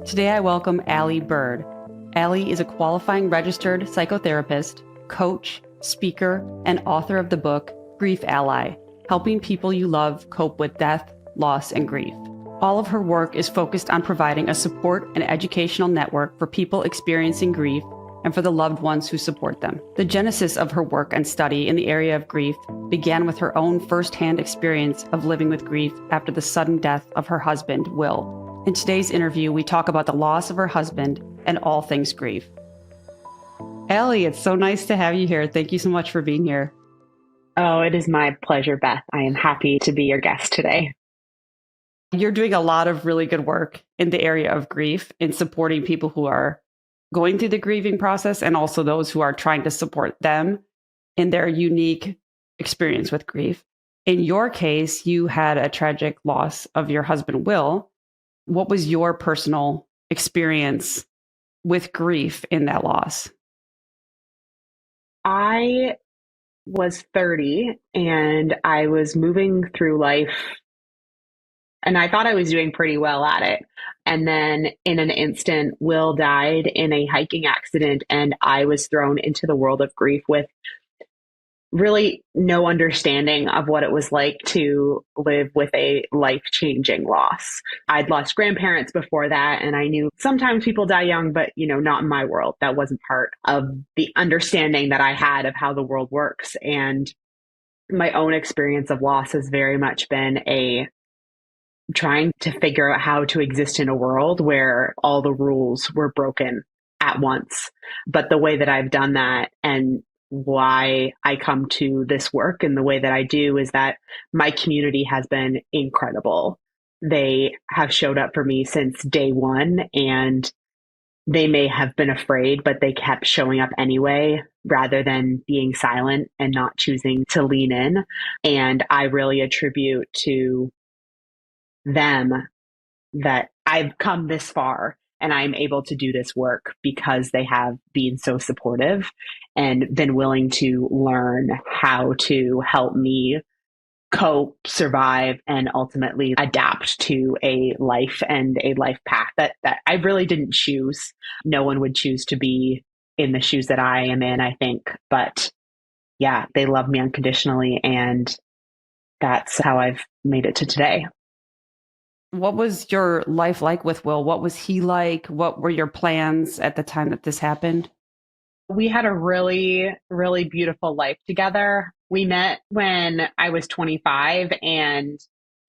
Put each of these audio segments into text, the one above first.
Today I welcome Aly Bird. Aly is a qualifying registered psychotherapist, coach, speaker, and author of the book Grief Ally, helping people you love cope with death, loss, and grief. All of her work is focused on providing a support and educational network for people experiencing grief and for the loved ones who support them. The genesis of her work and study in the area of grief began with her own firsthand experience of living with grief after the sudden death of her husband, Will. In today's interview, we talk about the loss of her husband and all things grief. Aly, it's so nice to have you here. Thank you so much for being here. Oh, it is my pleasure, Beth. I am happy to be your guest today. You're doing a lot of really good work in the area of grief in supporting people who are going through the grieving process and also those who are trying to support them in their unique experience with grief. In your case, you had a tragic loss of your husband, Will. What was your personal experience with grief in that loss? I was 30 and I was moving through life and I thought I was doing pretty well at it. And then in an instant, Will died in a hiking accident and I was thrown into the world of grief with really no understanding of what it was like to live with a life-changing loss. I'd lost grandparents before that, and I knew sometimes people die young, but not in my world. That wasn't part of the understanding that I had of how the world works. And my own experience of loss has very much been a trying to figure out how to exist in a world where all the rules were broken at once. But the way that I've done that and why I come to this work and the way that I do is that my community has been incredible. They have showed up for me since day one, and they may have been afraid, but they kept showing up anyway, rather than being silent and not choosing to lean in. And I really attribute to them that I've come this far and I'm able to do this work because they have been so supportive and been willing to learn how to help me cope, survive, and ultimately adapt to a life and a life path that I really didn't choose. No one would choose to be in the shoes that I am in, I think. But yeah, they love me unconditionally, and that's how I've made it to today. What was your life like with Will? What was he like? What were your plans at the time that this happened? We had a really, really beautiful life together. We met when I was 25, and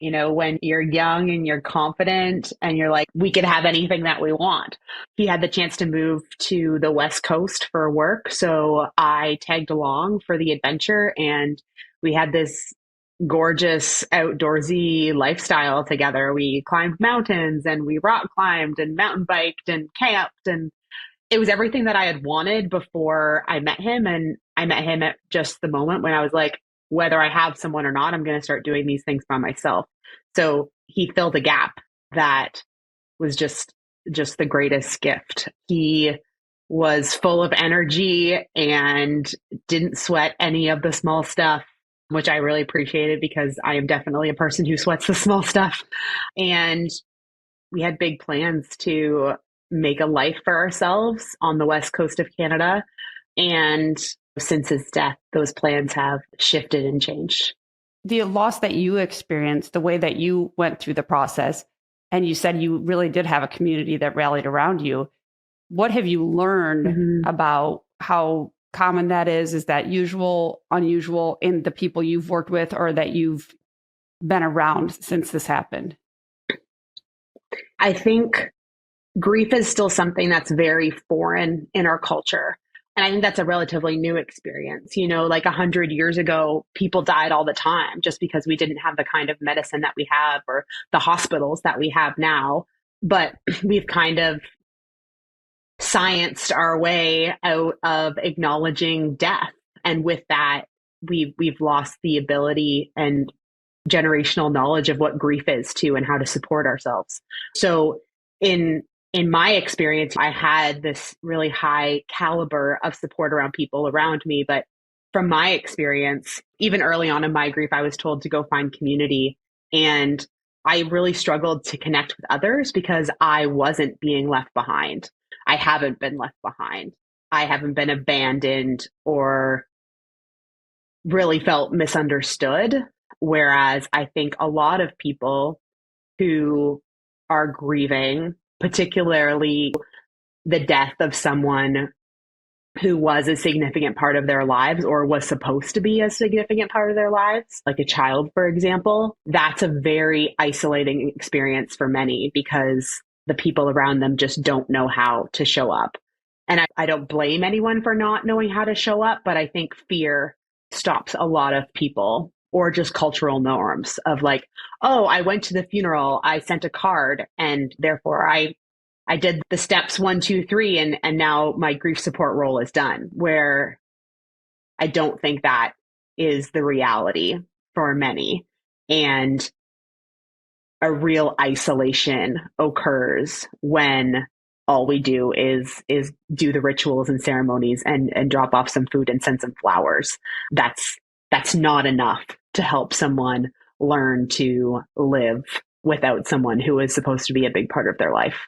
when you're young and you're confident and you're like, we could have anything that we want. He had the chance to move to the West Coast for work. So I tagged along for the adventure, and we had this gorgeous outdoorsy lifestyle together. We climbed mountains and we rock climbed and mountain biked and camped, and it was everything that I had wanted before I met him. And I met him at just the moment when I was like, whether I have someone or not, I'm going to start doing these things by myself. So he filled a gap that was just the greatest gift. He was full of energy and didn't sweat any of the small stuff, which I really appreciated because I am definitely a person who sweats the small stuff. And we had big plans to make a life for ourselves on the west coast of Canada. And since his death, those plans have shifted and changed. The loss that you experienced, the way that you went through the process, and you said you really did have a community that rallied around you. What have you learned about how common that is? Is that usual, unusual in the people you've worked with or that you've been around since this happened? I think grief is still something that's very foreign in our culture. And I think that's a relatively new experience. Like 100 years ago, people died all the time just because we didn't have the kind of medicine that we have or the hospitals that we have now. But we've kind of scienced our way out of acknowledging death. And with that, we've lost the ability and generational knowledge of what grief is too and how to support ourselves. So in my experience, I had this really high caliber of support around people around me. But from my experience, even early on in my grief, I was told to go find community. And I really struggled to connect with others because I wasn't being left behind. I haven't been left behind. I haven't been abandoned or really felt misunderstood. Whereas I think a lot of people who are grieving, particularly the death of someone who was a significant part of their lives or was supposed to be a significant part of their lives, like a child, for example, that's a very isolating experience for many because the people around them just don't know how to show up. And I don't blame anyone for not knowing how to show up, but I think fear stops a lot of people, or just cultural norms of like, oh, I went to the funeral, I sent a card, and therefore I did the steps 1, 2, 3, and now my grief support role is done. Where I don't think that is the reality for many. And a real isolation occurs when all we do is do the rituals and ceremonies and drop off some food and send some flowers. That's not enough to help someone learn to live without someone who is supposed to be a big part of their life.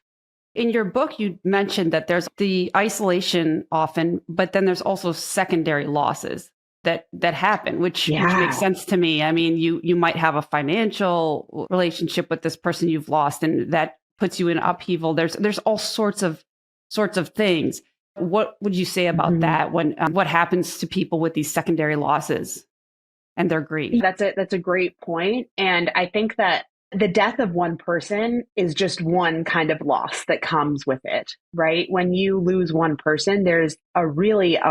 In your book, you mentioned that there's the isolation often, but then there's also secondary losses that happen, which makes sense to me. I mean, you might have a financial relationship with this person you've lost, and that puts you in upheaval. There's all sorts of things. What would you say about that? When what happens to people with these secondary losses and their grief? That's a great point, and I think that the death of one person is just one kind of loss that comes with it, right? When you lose one person, there's a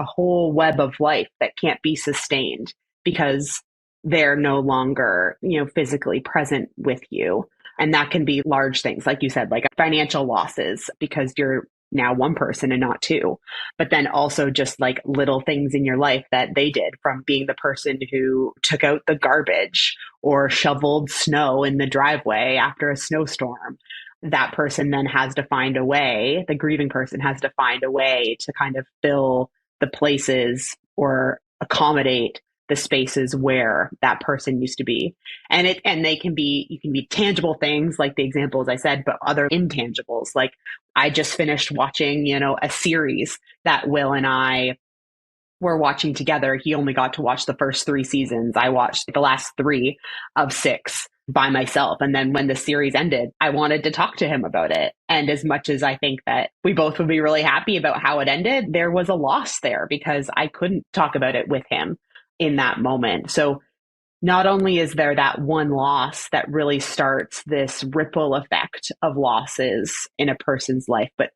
whole web of life that can't be sustained because they're no longer, physically present with you. And that can be large things, like you said, like financial losses because you're now one person and not two, but then also just like little things in your life that they did, from being the person who took out the garbage or shoveled snow in the driveway after a snowstorm. That person then has to find a way, the grieving person has to find a way to kind of fill the places or accommodate the spaces where that person used to be. And you can be tangible things like the examples I said, but other intangibles. Like I just finished watching, a series that Will and I were watching together. He only got to watch the first 3 seasons. I watched the last 3 of 6 by myself. And then when the series ended, I wanted to talk to him about it. And as much as I think that we both would be really happy about how it ended, there was a loss there because I couldn't talk about it with him in that moment. So not only is there that one loss that really starts this ripple effect of losses in a person's life, but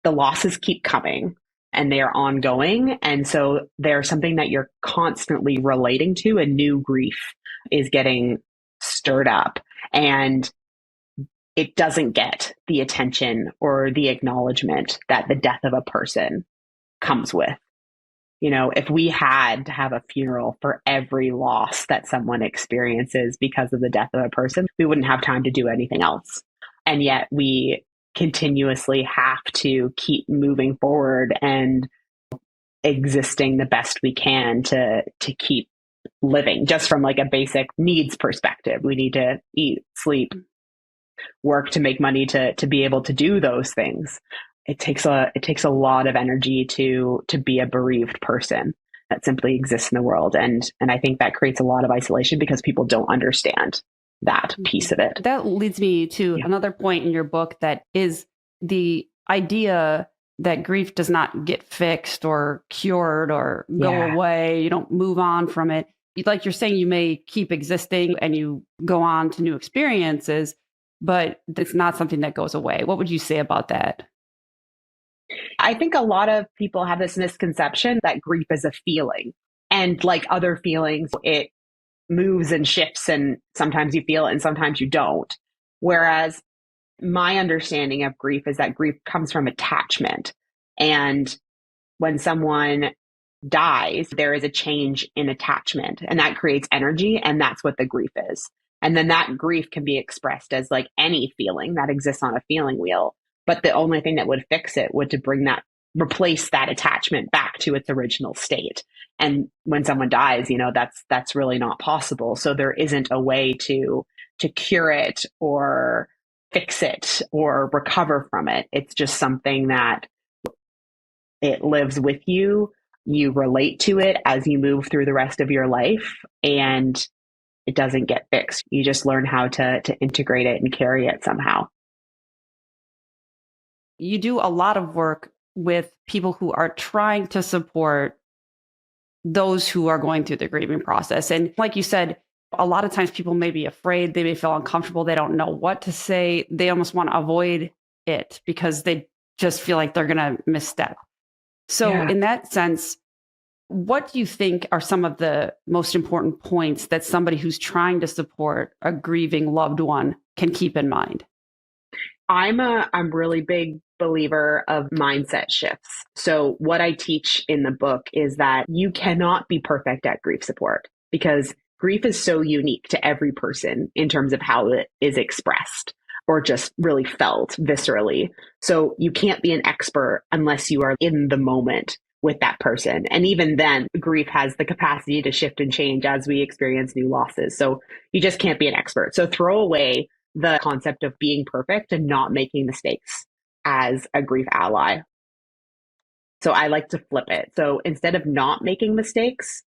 the losses keep coming and they are ongoing. And so they're something that you're constantly relating to, and new grief is getting stirred up, and it doesn't get the attention or the acknowledgement that the death of a person comes with. If we had to have a funeral for every loss that someone experiences because of the death of a person, we wouldn't have time to do anything else. And yet we continuously have to keep moving forward and existing the best we can to keep living, just from like a basic needs perspective. We need to eat, sleep, work to make money to be able to do those things. It takes a lot of energy to be a bereaved person that simply exists in the world. And I think that creates a lot of isolation because people don't understand that piece of it. That leads me to another point in your book, that is the idea that grief does not get fixed or cured or go away. You don't move on from it. Like you're saying, you may keep existing and you go on to new experiences, but it's not something that goes away. What would you say about that? I think a lot of people have this misconception that grief is a feeling, and like other feelings, it moves and shifts, and sometimes you feel it and sometimes you don't. Whereas my understanding of grief is that grief comes from attachment. And when someone dies, there is a change in attachment, and that creates energy, and that's what the grief is. And then that grief can be expressed as like any feeling that exists on a feeling wheel. But the only thing that would fix it would to replace that attachment back to its original state. And when someone dies, that's really not possible. So there isn't a way to to cure it or fix it or recover from it. It's just something that it lives with you. You relate to it as you move through the rest of your life, and it doesn't get fixed. You just learn how to integrate it and carry it somehow. You do a lot of work with people who are trying to support those who are going through the grieving process. And like you said, a lot of times people may be afraid, they may feel uncomfortable, they don't know what to say. They almost want to avoid it because they just feel like they're going to misstep. So, Yeah. in that sense, what do you think are some of the most important points that somebody who's trying to support a grieving loved one can keep in mind? I'm really big believer of mindset shifts. So what I teach in the book is that you cannot be perfect at grief support because grief is so unique to every person in terms of how it is expressed or just really felt viscerally. So you can't be an expert unless you are in the moment with that person. And even then, grief has the capacity to shift and change as we experience new losses. So you just can't be an expert. So throw away the concept of being perfect and not making mistakes as a grief ally. So I like to flip it. So instead of not making mistakes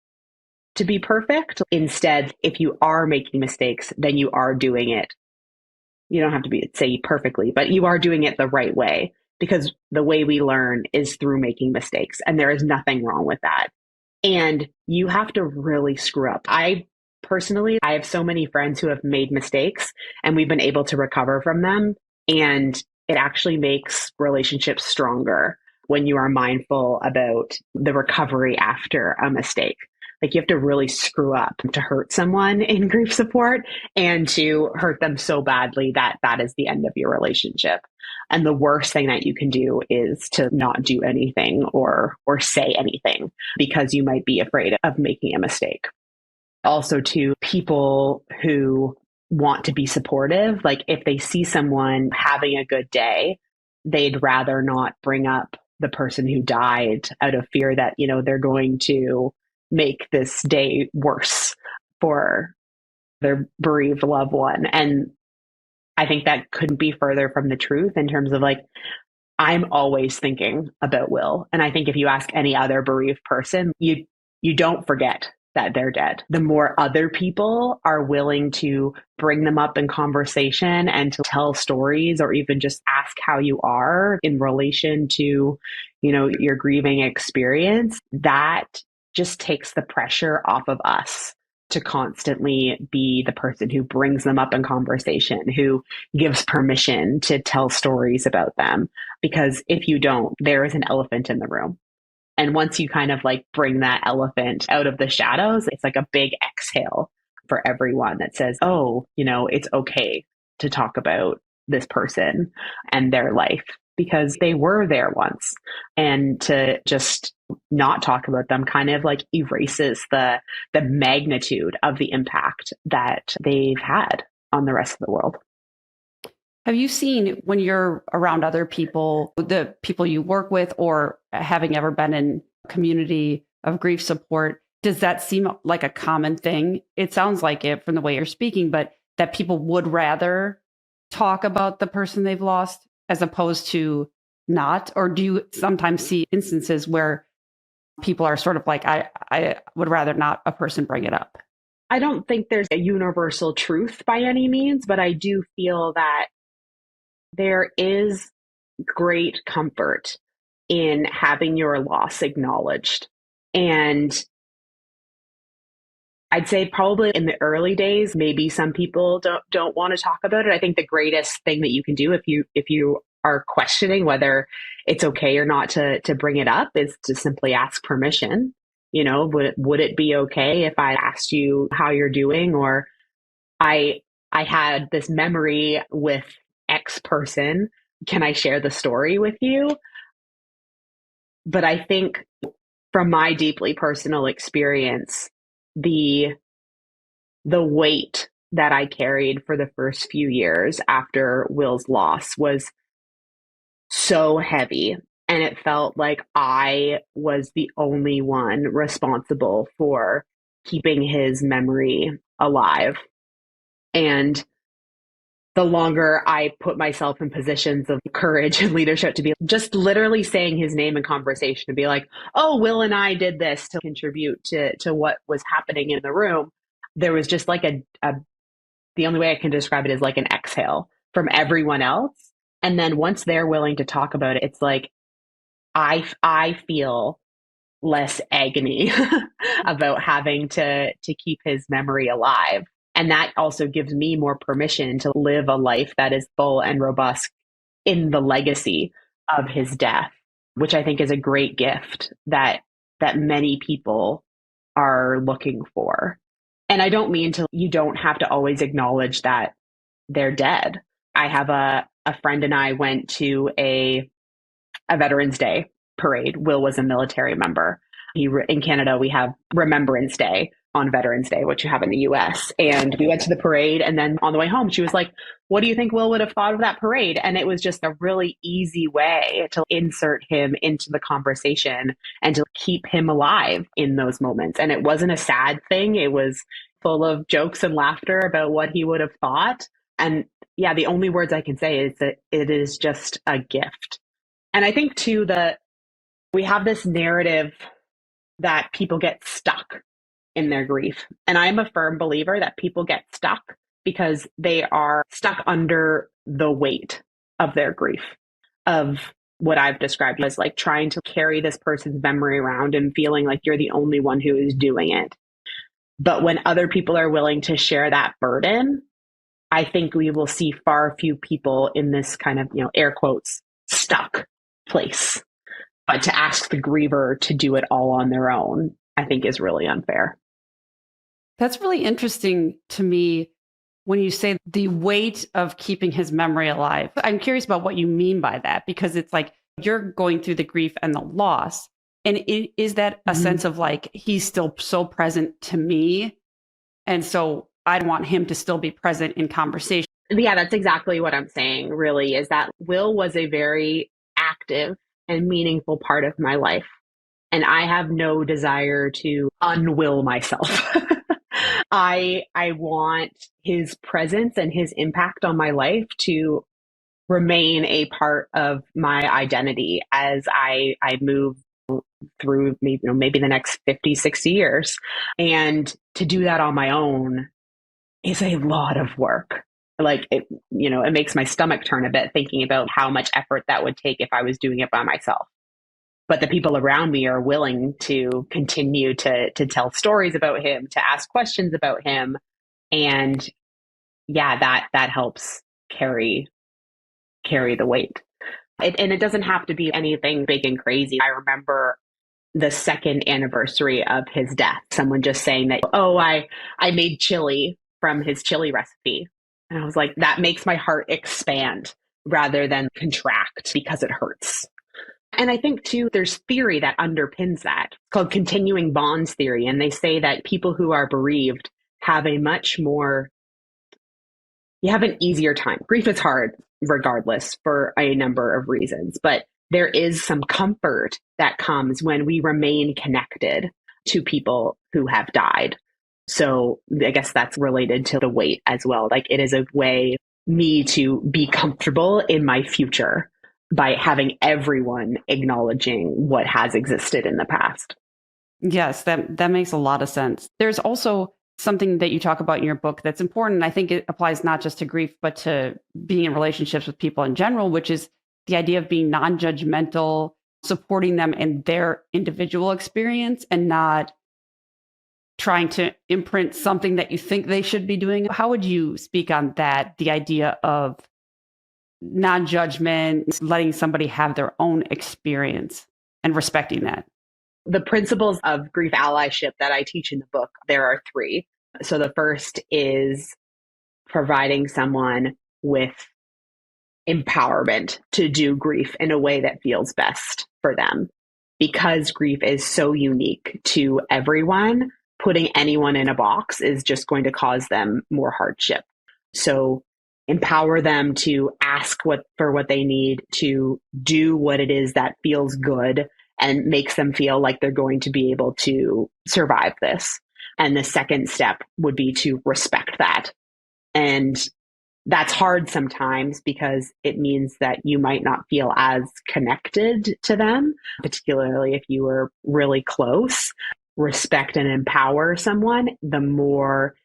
to be perfect, instead, if you are making mistakes, then you are doing it. You don't have to be say perfectly, but you are doing it the right way because the way we learn is through making mistakes. And there is nothing wrong with that. And you have to really screw up. I have so many friends who have made mistakes and we've been able to recover from them. And it actually makes relationships stronger when you are mindful about the recovery after a mistake. Like you have to really screw up to hurt someone in grief support and to hurt them so badly that that is the end of your relationship. And the worst thing that you can do is to not do anything or say anything because you might be afraid of making a mistake. Also to people who want to be supportive, like if they see someone having a good day, they'd rather not bring up the person who died out of fear that, they're going to make this day worse for their bereaved loved one. And I think that couldn't be further from the truth in terms of like, I'm always thinking about Will. And I think if you ask any other bereaved person, you don't forget that they're dead. The more other people are willing to bring them up in conversation and to tell stories or even just ask how you are in relation to, your grieving experience, that just takes the pressure off of us to constantly be the person who brings them up in conversation, who gives permission to tell stories about them. Because if you don't, there is an elephant in the room. And once you kind of like bring that elephant out of the shadows, it's like a big exhale for everyone that says, oh, it's okay to talk about this person and their life because they were there once. And to just not talk about them kind of like erases the magnitude of the impact that they've had on the rest of the world. Have you seen when you're around other people, the people you work with, or having ever been in a community of grief support, does that seem like a common thing? It sounds like it from the way you're speaking, but that people would rather talk about the person they've lost as opposed to not? Or do you sometimes see instances where people are sort of like, I would rather not a person bring it up? I don't think there's a universal truth by any means, but I do feel that there is great comfort in having your loss acknowledged. And I'd say probably in the early days, maybe some people don't want to talk about it. I think the greatest thing that you can do if you are questioning whether it's okay or not to bring it up is to simply ask permission. Would it be okay if I asked you how you're doing? Or I had this memory with X person. Can I share the story with you? But I think from my deeply personal experience, the weight that I carried for the first few years after Will's loss was so heavy. And it felt like I was the only one responsible for keeping his memory alive. And the longer I put myself in positions of courage and leadership to be just literally saying his name in conversation to be like, oh, Will and I did this to contribute to what was happening in the room. There was just like the only way I can describe it is like an exhale from everyone else. And then once they're willing to talk about it, it's like, I feel less agony about having to keep his memory alive. And that also gives me more permission to live a life that is full and robust in the legacy of his death, which I think is a great gift that many people are looking for. And I don't mean you don't have to always acknowledge that they're dead. I have a friend and I went to a Veterans Day parade. Will was a military member. In Canada, we have Remembrance Day on Veterans Day, which you have in the US. And we went to the parade. And then on the way home, she was like, what do you think Will would have thought of that parade? And it was just a really easy way to insert him into the conversation and to keep him alive in those moments. And it wasn't a sad thing. It was full of jokes and laughter about what he would have thought. And yeah, the only words I can say is that it is just a gift. And I think too that we have this narrative that people get stuck in their grief. And I'm a firm believer that people get stuck because they are stuck under the weight of their grief, of what I've described as like trying to carry this person's memory around and feeling like you're the only one who is doing it. But when other people are willing to share that burden, I think we will see far few people in this kind of, air quotes, stuck place. But to ask the griever to do it all on their own, I think is really unfair. That's really interesting to me when you say the weight of keeping his memory alive. I'm curious about what you mean by that, because it's like you're going through the grief and the loss. And is that a sense of like, he's still so present to me? And so I'd want him to still be present in conversation. Yeah, that's exactly what I'm saying, really, is that Will was a very active and meaningful part of my life. And I have no desire to unwill myself. I want his presence and his impact on my life to remain a part of my identity as I move through maybe the next 50, 60 years. And to do that on my own is a lot of work. Like it makes my stomach turn a bit thinking about how much effort that would take if I was doing it by myself. But the people around me are willing to continue to tell stories about him, to ask questions about him. And yeah, that helps carry the weight. And it doesn't have to be anything big and crazy. I remember the second anniversary of his death, someone just saying that, oh, I made chili from his chili recipe. And I was like, that makes my heart expand rather than contract because it hurts. And I think too, there's theory that underpins that. It's called continuing bonds theory. And they say that people who are bereaved have you have an easier time. Grief is hard regardless for a number of reasons, but there is some comfort that comes when we remain connected to people who have died. So I guess that's related to the weight as well. Like it is a way me to be comfortable in my future by having everyone acknowledging what has existed in the past. Yes, that makes a lot of sense. There's also something that you talk about in your book that's important. I think it applies not just to grief, but to being in relationships with people in general, which is the idea of being non-judgmental, supporting them in their individual experience and not trying to imprint something that you think they should be doing. How would you speak on that? The idea of non-judgment, letting somebody have their own experience and respecting that. The principles of grief allyship that I teach in the book, there are 3. So the first is providing someone with empowerment to do grief in a way that feels best for them. Because grief is so unique to everyone, putting anyone in a box is just going to cause them more hardship. So empower them to ask for what they need, to do what it is that feels good and makes them feel like they're going to be able to survive this. And the second step would be to respect that. And That's hard sometimes because it means that you might not feel as connected to them, particularly if you were really close. Respect and empower someone, the more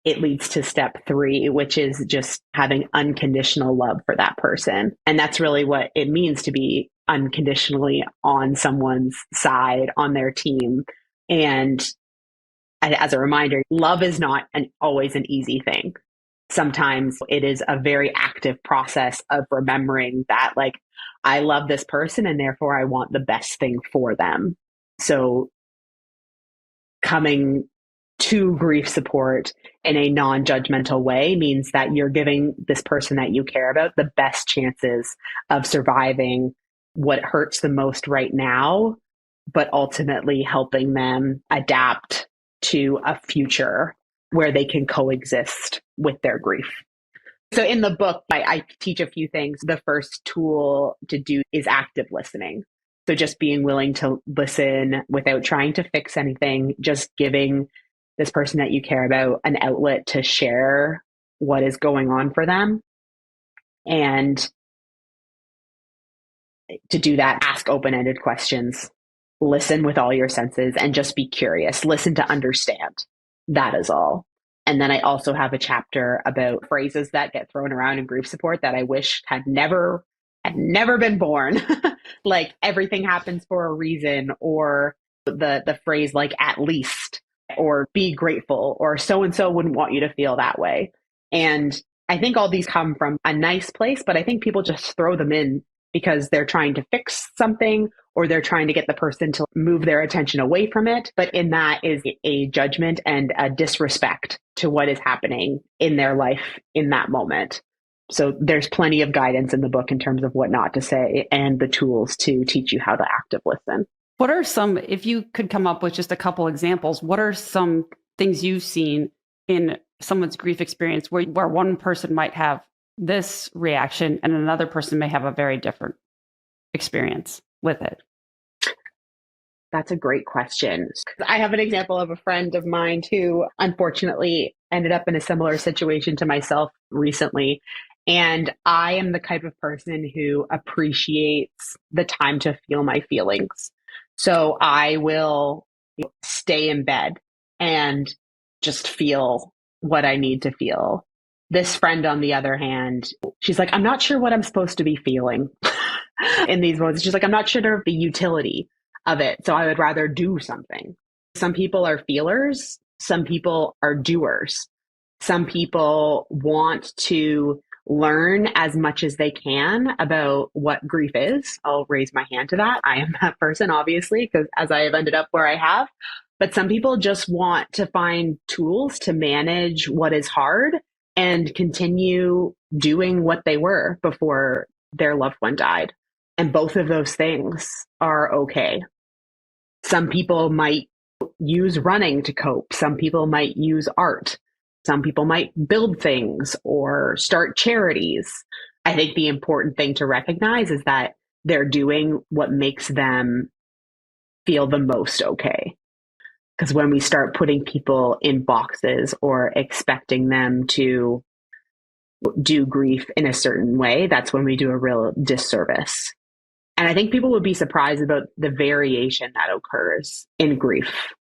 it leads to step 3, which is just having unconditional love for that person. And that's really what it means to be unconditionally on someone's side, on their team. And as a reminder, love is not always an easy thing. Sometimes it is a very active process of remembering that, like, I love this person and therefore I want the best thing for them. So coming to grief support in a non-judgmental way means that you're giving this person that you care about the best chances of surviving what hurts the most right now, but ultimately helping them adapt to a future where they can coexist with their grief. So in the book, I teach a few things. The first tool to do is active listening. So just being willing to listen without trying to fix anything, just giving this person that you care about an outlet to share what is going on for them. And to do that, ask open-ended questions, listen with all your senses, and just be curious. Listen to understand. That is all. And then I also have a chapter about phrases that get thrown around in grief support that I wish had never been born. Like, everything happens for a reason, or the phrase like at least, or be grateful, or so and so wouldn't want you to feel that way. And I think all these come from a nice place, but I think people just throw them in because they're trying to fix something, or they're trying to get the person to move their attention away from it. But in that is a judgment and a disrespect to what is happening in their life in that moment. So there's plenty of guidance in the book in terms of what not to say and the tools to teach you how to active listen. What are some, if you could come up with just a couple examples, what are some things you've seen in someone's grief experience where one person might have this reaction and another person may have a very different experience with it? That's a great question. I have an example of a friend of mine who unfortunately ended up in a similar situation to myself recently. And I am the type of person who appreciates the time to feel my feelings. So I will stay in bed and just feel what I need to feel. This friend, on the other hand, she's like, I'm not sure what I'm supposed to be feeling in these moments. She's like, I'm not sure of the utility of it. So I would rather do something. Some people are feelers. Some people are doers. Some people want to learn as much as they can about what grief is. I'll raise my hand to that. I am that person, obviously, because as I have ended up where I have. But some people just want to find tools to manage what is hard and continue doing what they were before their loved one died. And both of those things are okay. Some people might use running to cope. Some people might use art. Some people might build things or start charities. I think the important thing to recognize is that they're doing what makes them feel the most okay. Because when we start putting people in boxes or expecting them to do grief in a certain way, that's when we do a real disservice. And I think people would be surprised about the variation that occurs in grief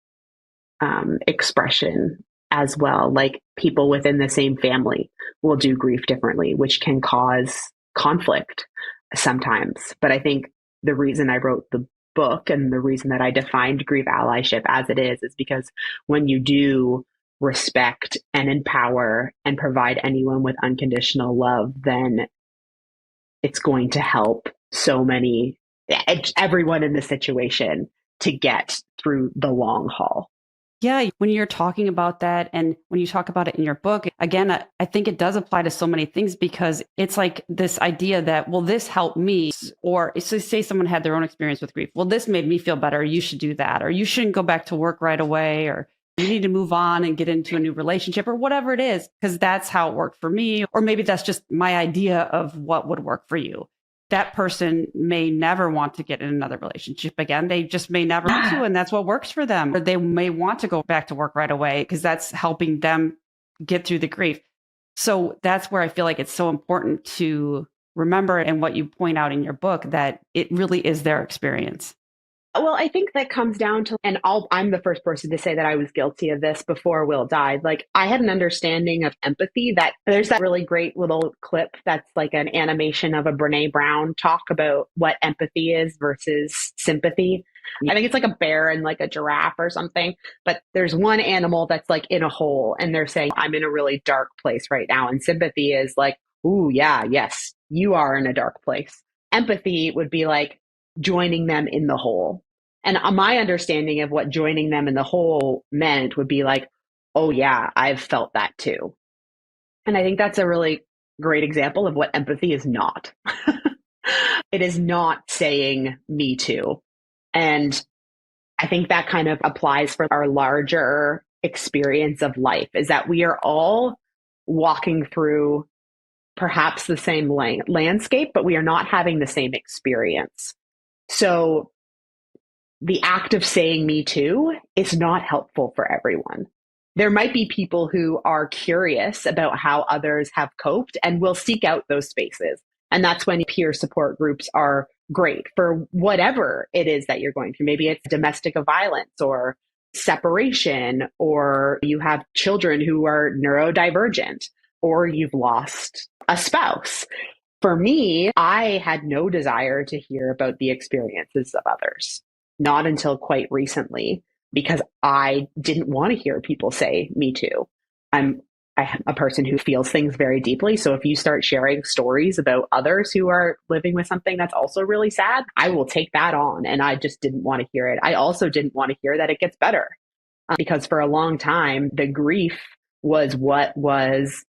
expression as well. Like, people within the same family will do grief differently, which can cause conflict sometimes. But I think the reason I wrote the book and the reason that I defined grief allyship as it is because when you do respect and empower and provide anyone with unconditional love, then it's going to help everyone in the situation to get through the long haul. Yeah, when you're talking about that and when you talk about it in your book, again, I think it does apply to so many things because it's like this idea that, well, this helped me, or say someone had their own experience with grief. Well, this made me feel better. You should do that, or you shouldn't go back to work right away, or you need to move on and get into a new relationship, or whatever it is, because that's how it worked for me. Or maybe that's just my idea of what would work for you. That person may never want to get in another relationship again. They just may never want to, and that's what works for them. Or they may want to go back to work right away because that's helping them get through the grief. So that's where I feel like it's so important to remember, and what you point out in your book, that it really is their experience. Well, I think that comes down to, and I'm the first person to say that I was guilty of this before Will died. Like, I had an understanding of empathy. That there's that really great little clip that's like an animation of a Brene Brown talk about what empathy is versus sympathy. I think it's like a bear and like a giraffe or something, but there's one animal that's like in a hole and they're saying, I'm in a really dark place right now. And sympathy is like, ooh, yeah, yes, you are in a dark place. Empathy would be like joining them in the hole. And my understanding of what joining them in the hole meant would be like, oh, yeah, I've felt that too. And I think that's a really great example of what empathy is not. It is not saying me too. And I think that kind of applies for our larger experience of life, is that we are all walking through perhaps the same landscape, but we are not having the same experience. So the act of saying me too is not helpful for everyone. There might be people who are curious about how others have coped and will seek out those spaces. And that's when peer support groups are great for whatever it is that you're going through. Maybe it's domestic violence or separation, or you have children who are neurodivergent, or you've lost a spouse. For me, I had no desire to hear about the experiences of others, not until quite recently, because I didn't want to hear people say me too. I'm a person who feels things very deeply. So if you start sharing stories about others who are living with something that's also really sad, I will take that on. And I just didn't want to hear it. I also didn't want to hear that it gets better, because for a long time, the grief was what was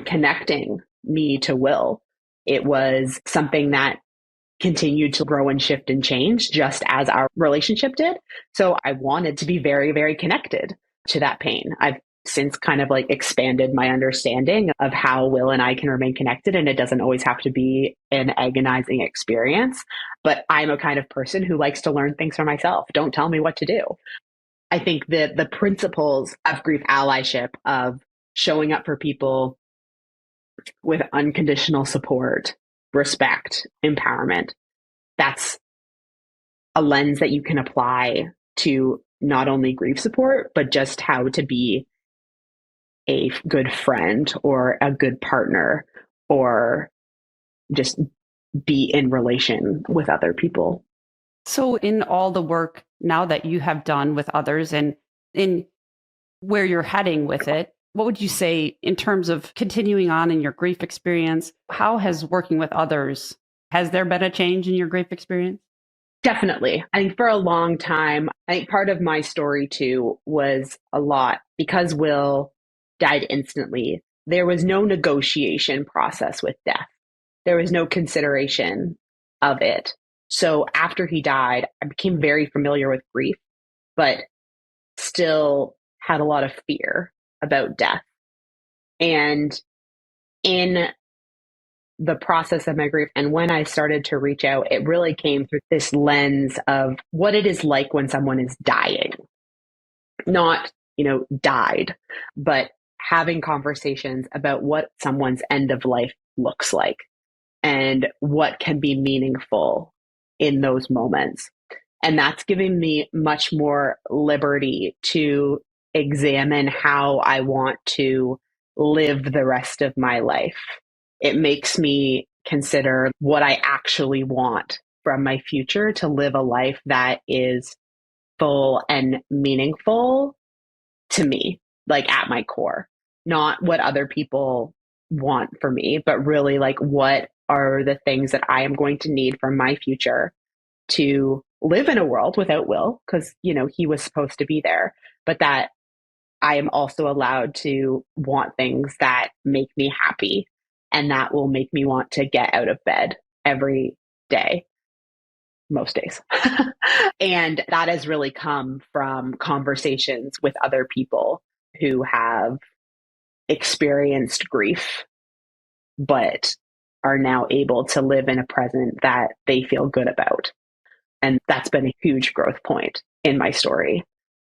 connecting me to Will. It was something that continued to grow and shift and change just as our relationship did. So I wanted to be very, very connected to that pain. I've since kind of like expanded my understanding of how Will and I can remain connected. And it doesn't always have to be an agonizing experience, but I'm a kind of person who likes to learn things for myself. Don't tell me what to do. I think that the principles of grief allyship, of showing up for people with unconditional support, respect, empowerment, that's a lens that you can apply to not only grief support, but just how to be a good friend or a good partner, or just be in relation with other people. So, in all the work now that you have done with others and in where you're heading with it, what would you say in terms of continuing on in your grief experience? How has working with others, has there been a change in your grief experience? Definitely. I think for a long time, I think part of my story too was a lot because Will died instantly. There was no negotiation process with death. There was no consideration of it. So after he died, I became very familiar with grief, but still had a lot of fear about death. And in the process of my grief, and when I started to reach out, it really came through this lens of what it is like when someone is dying. Not, died, but having conversations about what someone's end of life looks like and what can be meaningful in those moments. And that's given me much more liberty to examine how I want to live the rest of my life. It makes me consider what I actually want from my future, to live a life that is full and meaningful to me, like at my core, not what other people want for me, but really like what are the things that I am going to need from my future to live in a world without Will, because, he was supposed to be there, but that I am also allowed to want things that make me happy and that will make me want to get out of bed every day, most days. And that has really come from conversations with other people who have experienced grief, but are now able to live in a present that they feel good about. And that's been a huge growth point in my story.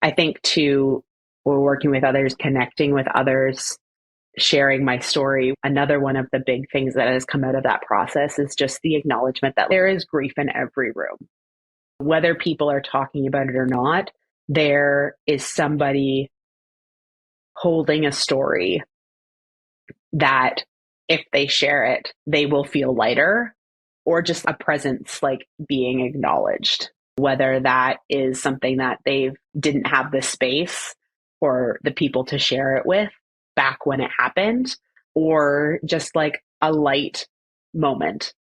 I think too, we're working with others, connecting with others, sharing my story, another one of the big things that has come out of that process is just the acknowledgement that there is grief in every room. Whether people are talking about it or not, there is somebody holding a story that if they share it, they will feel lighter, or just a presence like being acknowledged, whether that is something that they didn't have the space or the people to share it with back when it happened, or just like a light moment.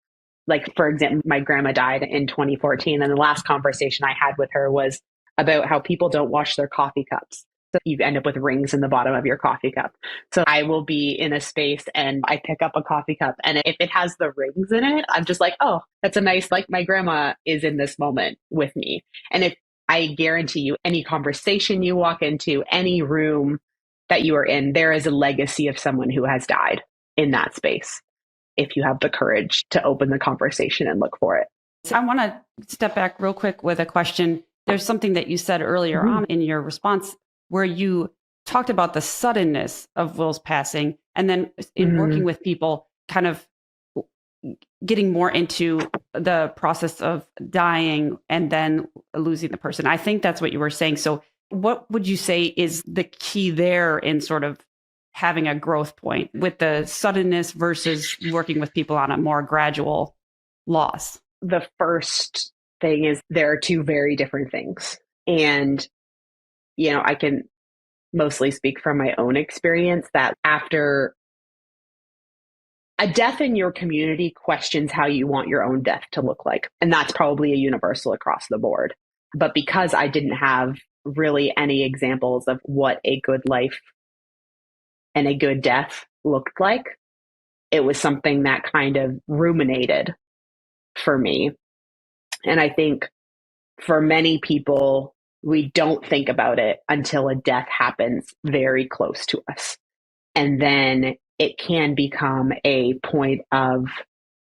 Like, for example, my grandma died in 2014, and the last conversation I had with her was about how people don't wash their coffee cups. So you end up with rings in the bottom of your coffee cup. So I will be in a space and I pick up a coffee cup, and if it has the rings in it, I'm just like, oh, that's a nice, like my grandma is in this moment with me. And if I guarantee you, any conversation you walk into, any room that you are in, there is a legacy of someone who has died in that space, if you have the courage to open the conversation and look for it. So I want to step back real quick with a question. There's something that you said earlier on in your response where you talked about the suddenness of Will's passing, and then in working with people, kind of getting more into the process of dying and then losing the person. I think that's what you were saying. So what would you say is the key there in sort of having a growth point with the suddenness versus working with people on a more gradual loss? The first thing is there are two very different things. And, I can mostly speak from my own experience that after a death in your community questions how you want your own death to look like. And that's probably a universal across the board. But because I didn't have really any examples of what a good life and a good death looked like, it was something that kind of ruminated for me. And I think for many people, we don't think about it until a death happens very close to us. And then it can become a point of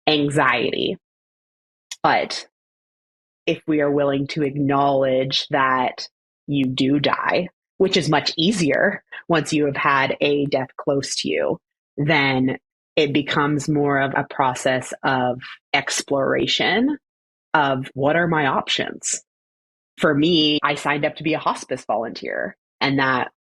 anxiety. But if we are willing to acknowledge that you do die, which is much easier once you have had a death close to you, then it becomes more of a process of exploration of what are my options. For me, I signed up to be a hospice volunteer, and that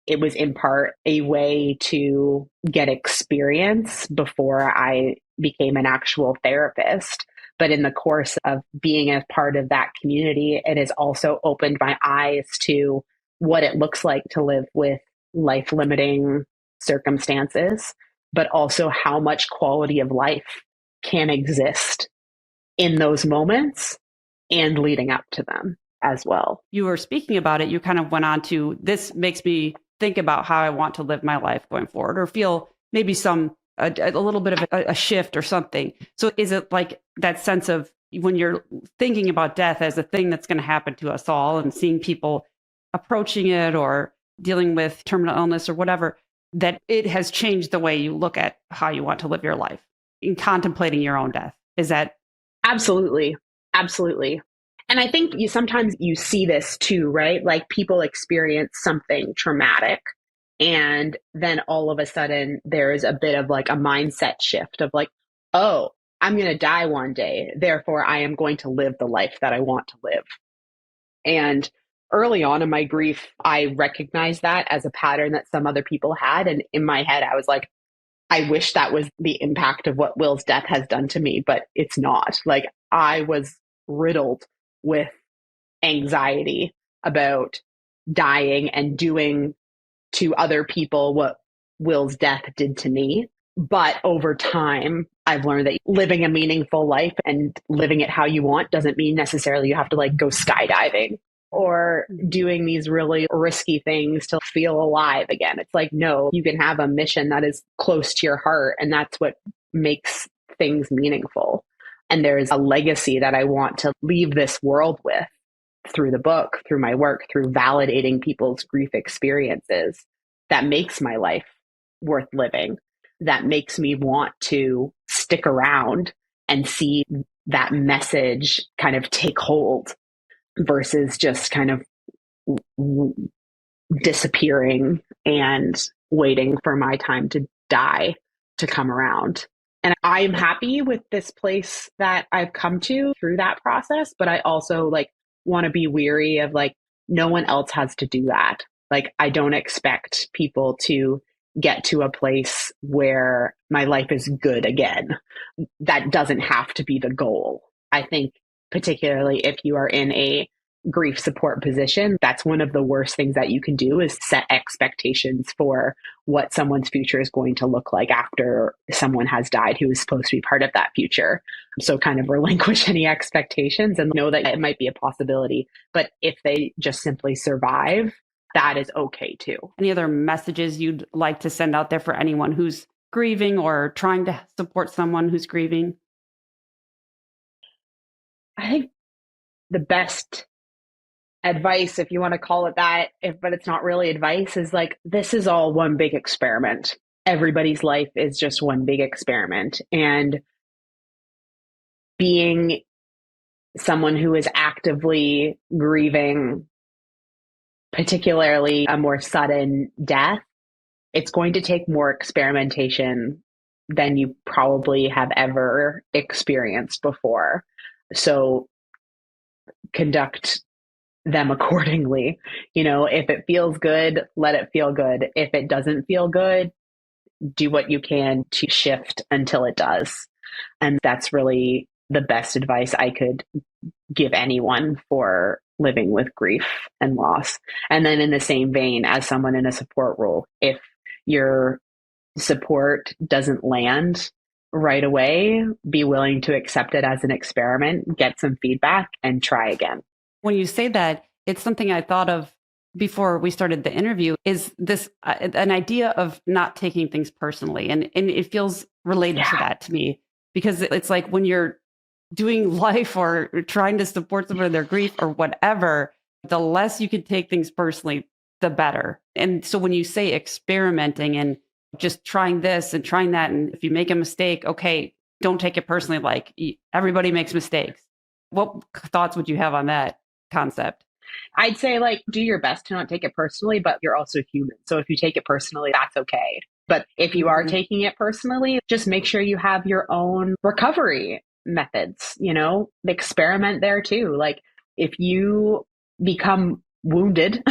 it was in part a way to get experience before I became an actual therapist. But in the course of being a part of that community, it has also opened my eyes to what it looks like to live with life-limiting circumstances, but also how much quality of life can exist in those moments and leading up to them as well. You were speaking about it, you kind of went on to, this makes me think about how I want to live my life going forward, or feel maybe a little bit of a shift or something. So is it like that sense of when you're thinking about death as a thing that's going to happen to us all, and seeing people approaching it or dealing with terminal illness or whatever, that it has changed the way you look at how you want to live your life in contemplating your own death? Is that? Absolutely. Absolutely. And I think sometimes you see this too, right? Like people experience something traumatic, and then all of a sudden there's a bit of like a mindset shift of like, oh, I'm going to die one day. Therefore, I am going to live the life that I want to live. And early on in my grief, I recognized that as a pattern that some other people had. And in my head, I was like, I wish that was the impact of what Will's death has done to me, but it's not. Like I was riddled with anxiety about dying and doing to other people what Will's death did to me. But over time, I've learned that living a meaningful life and living it how you want doesn't mean necessarily you have to like go skydiving or doing these really risky things to feel alive again. It's like, no, you can have a mission that is close to your heart, and that's what makes things meaningful. And there's a legacy that I want to leave this world with through the book, through my work, through validating people's grief experiences, that makes my life worth living, that makes me want to stick around and see that message kind of take hold versus just kind of disappearing and waiting for my time to die to come around. And I'm happy with this place that I've come to through that process, but I also like want to be weary of like, no one else has to do that. Like, I don't expect people to get to a place where my life is good again. That doesn't have to be the goal. I think, particularly if you are in a grief support position, that's one of the worst things that you can do is set expectations for what someone's future is going to look like after someone has died who is supposed to be part of that future. So kind of relinquish any expectations and know that it might be a possibility. But if they just simply survive, that is okay too. Any other messages you'd like to send out there for anyone who's grieving or trying to support someone who's grieving? I think the best advice, if you want to call it that, but it's not really advice, is like, this is all one big experiment. Everybody's life is just one big experiment. And being someone who is actively grieving, particularly a more sudden death, it's going to take more experimentation than you probably have ever experienced before. So conduct them accordingly. If it feels good, let it feel good. If it doesn't feel good, do what you can to shift until it does. And that's really the best advice I could give anyone for living with grief and loss. And then in the same vein, as someone in a support role, if your support doesn't land right away, be willing to accept it as an experiment, get some feedback, and try again. When you say that, it's something I thought of before we started the interview, is this an idea of not taking things personally. And it feels related to that to me, because it's like when you're doing life or trying to support someone in their grief or whatever, the less you can take things personally, the better. And so when you say experimenting and just trying this and trying that, and if you make a mistake, okay, don't take it personally. Like, everybody makes mistakes. What thoughts would you have on that concept? I'd say, like, do your best to not take it personally, but you're also human. So if you take it personally, that's okay. But if you are taking it personally, just make sure you have your own recovery methods, experiment there too. Like, if you become wounded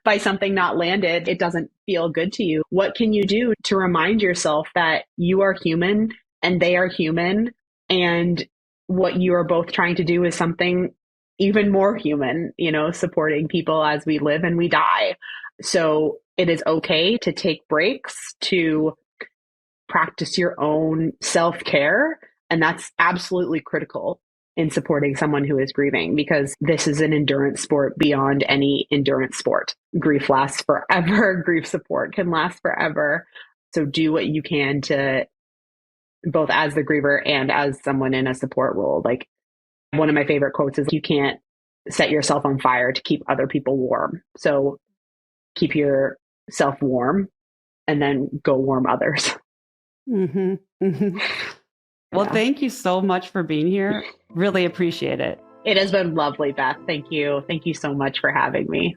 by something not landed, it doesn't feel good to you. What can you do to remind yourself that you are human and they are human, and what you are both trying to do is something even more human, supporting people as we live and we die. So it is okay to take breaks, to practice your own self-care. And that's absolutely critical in supporting someone who is grieving, because this is an endurance sport beyond any endurance sport. Grief lasts forever. Grief support can last forever. So do what you can to, both as the griever and as someone in a support role. Like, one of my favorite quotes is, you can't set yourself on fire to keep other people warm. So keep yourself warm and then go warm others. Mm-hmm. Mm-hmm. Well, thank you so much for being here. Really appreciate it. It has been lovely, Beth. Thank you. Thank you so much for having me.